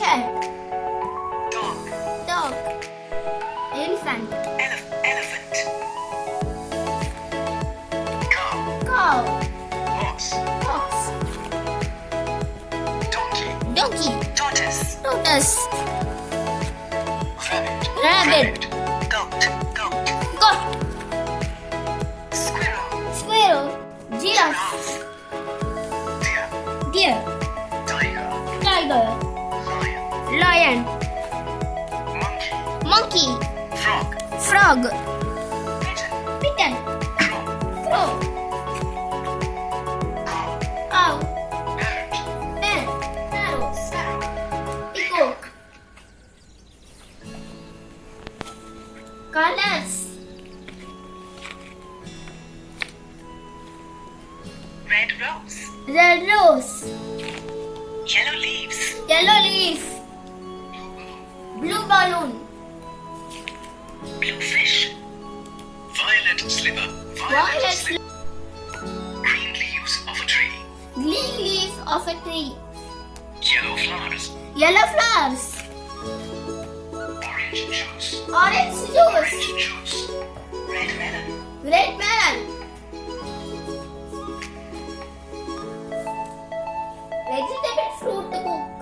Cat. Dog. Dog. Elephant. Elephant. Cow. Cow. Horse. Horse. Donkey. Donkey. Tortoise. Tortoise. Rabbit. Rabbit. Goat. Goat. Squirrel. Squirrel. Giraffe. Deer. Deer. Tiger. Tiger. Lion. Lion. Monkey. Monkey. Frog. Frog. Pigeon. Pigeon. Crow. Crow. Owl. Owl. Parrot. Parrot. Sparrow. Peacock. Colors. Red rose. Red rose. Yellow leaves. Yellow leaf. Blue balloon. Blue fish. Violet sliver. Violet slipper. Green leaves of a tree. green leaf of a tree. Yellow flowers. Yellow flowers. Orange juice. Orange juice. Orange juice. Red melon. Red melon. Vegetable fruit book.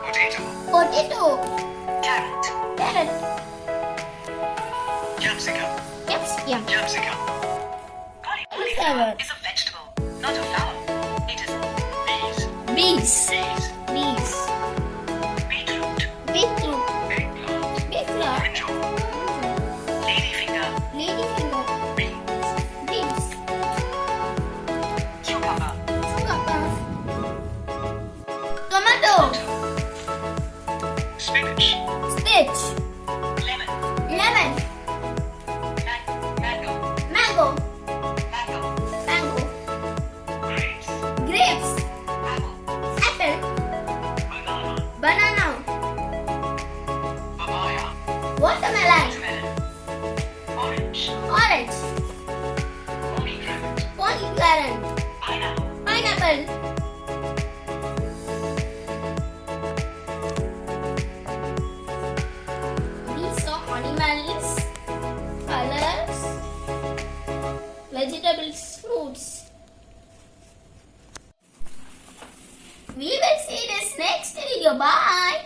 Potato. Potato. Carrot. Carrot. Capsicum. Capsicum. Capsicum. Cauliflower. Is a vegetable, not a flower. It is bees. Bees. Bees. Bees. Beetroot. Beetroot. Eggplant. Brinjal. Brinjal. Ladyfinger. Ladyfinger. Beans. Beans. Cucumber. Cucumber. Tomato. Spinach. Spinach. Lemon. Lemon. Mango. Mango. Mango. Mango. Grapes. Grapes. Apple. Apple. Banana. Banana. Papaya. Watermelon. Watermelon. Orange. Orange. Pomegranate. Pomegranate. Pineapple. Pineapple. These are animals, colors, vegetables, fruits. We will see this next video. Bye.